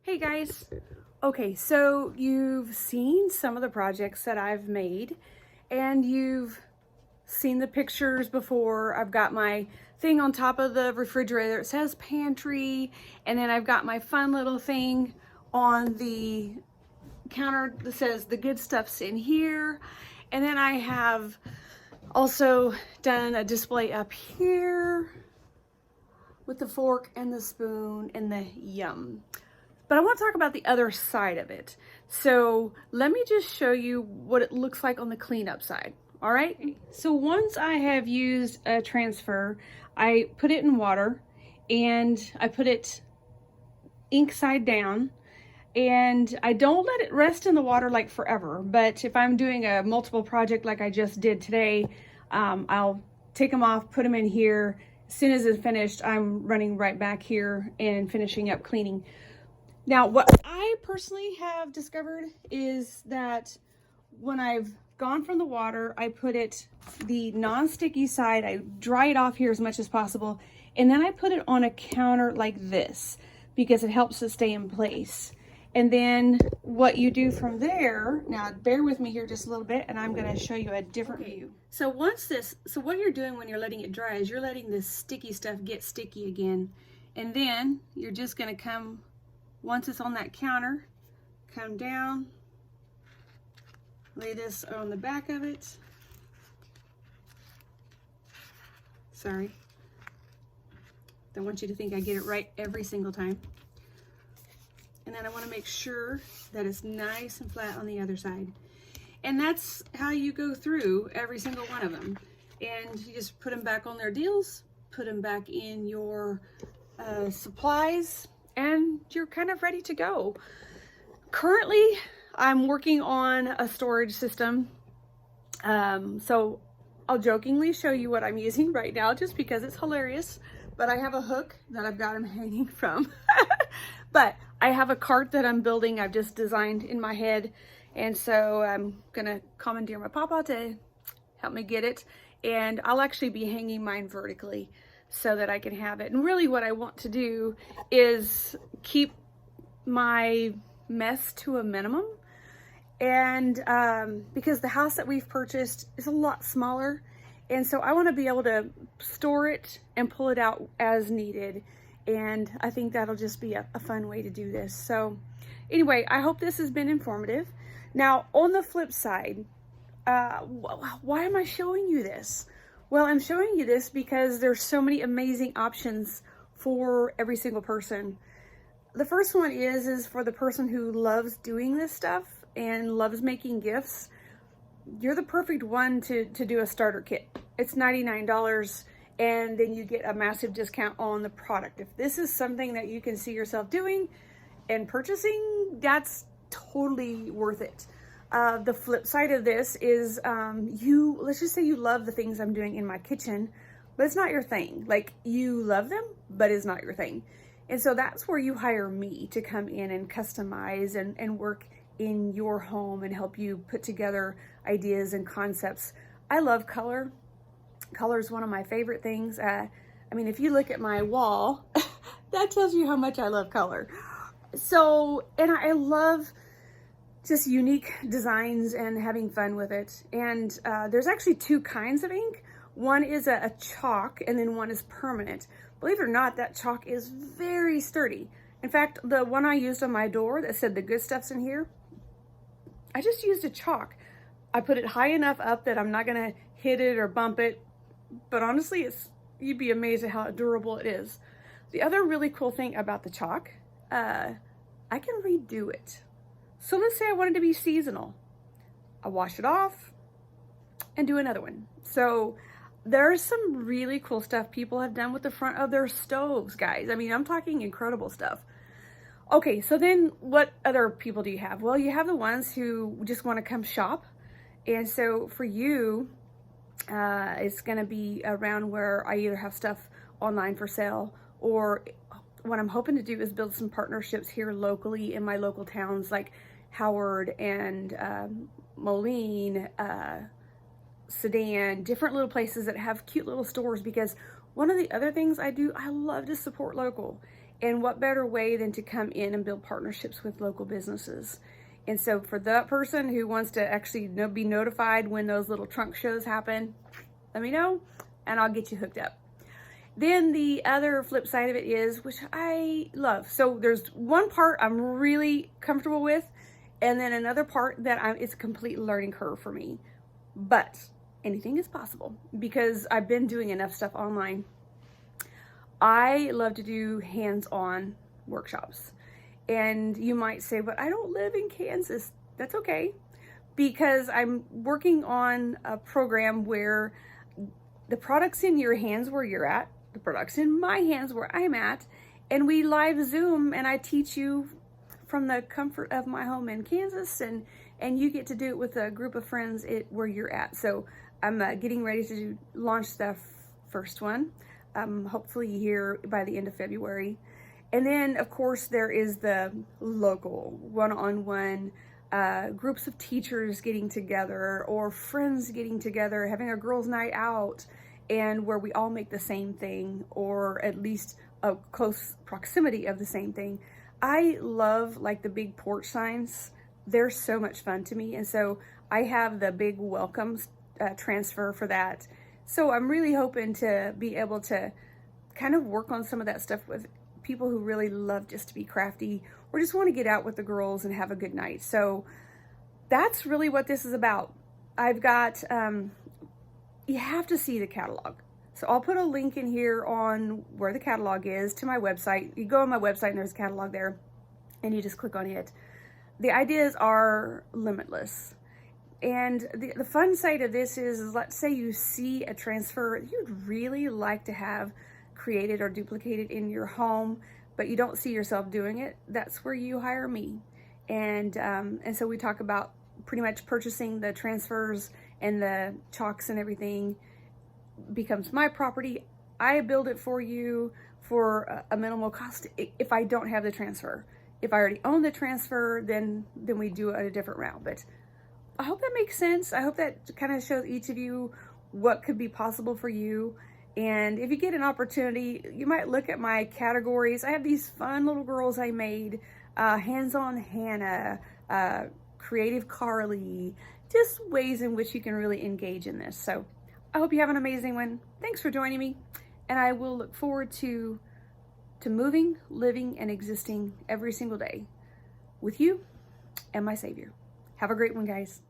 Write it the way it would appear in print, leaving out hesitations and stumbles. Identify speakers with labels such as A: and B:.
A: Hey guys. Okay, so you've seen some of the projects that I've made and you've seen the pictures before. I've got my thing on top of the refrigerator. It says pantry, and then I've got my fun little thing on the counter that says the good stuff's in here. And then I have also done a display up here with the fork and the spoon and the yum. But I want to talk about the other side of it. So let me just show you what it looks like on the cleanup side. All right. So once I have used a transfer, I put it in water and I put it ink side down, and I don't let it rest in the water like forever. But if I'm doing a multiple project like I just did today, I'll take them off, put them in here. As soon as it's finished, I'm running right back here and finishing up cleaning. Now, what I personally have discovered is that when I've gone from the water, I put it the non-sticky side, I dry it off here as much as possible, and then I put it on a counter like this because it helps it stay in place. And then what you do from there, now bear with me here just a little bit, and I'm going to show you a different view. So what you're doing when you're letting it dry is you're letting this sticky stuff get sticky again. And then you're just going to come, once it's on that counter, come down, lay this on the back of it. Sorry. Don't want you to think I get it right every single time. And then I want to make sure that it's nice and flat on the other side. And that's how you go through every single one of them. And you just put them back on their deals, put them back in your supplies, and you're kind of ready to go. Currently, I'm working on a storage system. So I'll jokingly show you what I'm using right now just because it's hilarious. But I have a hook that I've got them hanging from. But I have a cart that I'm building. I've just designed in my head. And so I'm gonna commandeer my papa to help me get it. And I'll actually be hanging mine vertically so that I can have it. And really what I want to do is keep my mess to a minimum. And because the house that we've purchased is a lot smaller, and so I want to be able to store it and pull it out as needed. And I think that'll just be a fun way to do this. So anyway, I hope this has been informative. Now, on the flip side, why am I showing you this? Well, I'm showing you this because there's so many amazing options for every single person. The first one is for the person who loves doing this stuff and loves making gifts. You're the perfect one to do a starter kit. It's $99, and then you get a massive discount on the product. If this is something that you can see yourself doing and purchasing, that's totally worth it. The flip side of this is let's just say you love the things I'm doing in my kitchen, but it's not your thing. Like, you love them, but it's not your thing. And so that's where you hire me to come in and customize and work in your home and help you put together ideas and concepts. I love color. Color is one of my favorite things. I mean, if you look at my wall, that tells you how much I love color. So, and I love just unique designs and having fun with it. And there's actually two kinds of ink. One is a chalk, and then one is permanent. Believe it or not, that chalk is very sturdy. In fact, the one I used on my door that said the good stuff's in here, I just used a chalk. I put it high enough up that I'm not gonna hit it or bump it, but honestly, you'd be amazed at how durable it is. The other really cool thing about the chalk, I can redo it. So let's say I wanted to be seasonal. I wash it off and do another one. So there's some really cool stuff people have done with the front of their stoves, guys. I mean, I'm talking incredible stuff. Okay, so then what other people do you have? Well, you have the ones who just want to come shop. And so for you, it's going to be around where I either have stuff online for sale, or what I'm hoping to do is build some partnerships here locally in my local towns like Howard and Moline, Sedan, different little places that have cute little stores. Because one of the other things I do, I love to support local. And what better way than to come in and build partnerships with local businesses? And so for that person who wants to actually be notified when those little trunk shows happen, let me know and I'll get you hooked up. Then the other flip side of it is, which I love. So there's one part I'm really comfortable with, and then another part that it's a complete learning curve for me. But anything is possible because I've been doing enough stuff online. I love to do hands-on workshops. And you might say, but I don't live in Kansas. That's okay, because I'm working on a program where the product's in your hands where you're at, the product's in my hands where I'm at, and we live Zoom and I teach you from the comfort of my home in Kansas, and you get to do it with a group of friends where you're at. So I'm getting ready to launch the first one, hopefully here by the end of February. And then of course there is the local one-on-one groups of teachers getting together or friends getting together, having a girls' night out, and where we all make the same thing, or at least a close proximity of the same thing. I love like the big porch signs. They're so much fun to me. And so I have the big welcomes transfer for that. So I'm really hoping to be able to kind of work on some of that stuff with people who really love just to be crafty or just want to get out with the girls and have a good night. So that's really what this is about. I've got, you have to see the catalog. So I'll put a link in here on where the catalog is to my website. You go on my website and there's a catalog there and you just click on it. The ideas are limitless. And the fun side of this is let's say you see a transfer you'd really like to have created or duplicated in your home, but you don't see yourself doing it. That's where you hire me. And so we talk about pretty much purchasing the transfers and the chalks and everything becomes my property. I build it for you for a minimal cost if I don't have the transfer. If I already own the transfer, then we do it a different route. But I hope that makes sense. I hope that kind of shows each of you what could be possible for you. And if you get an opportunity, you might look at my categories. I have these fun little girls I made, Hands-on Hannah, Creative Carly, just ways in which you can really engage in this. So I hope you have an amazing one. Thanks for joining me. And I will look forward to moving, living, and existing every single day with you and my Savior. Have a great one, guys.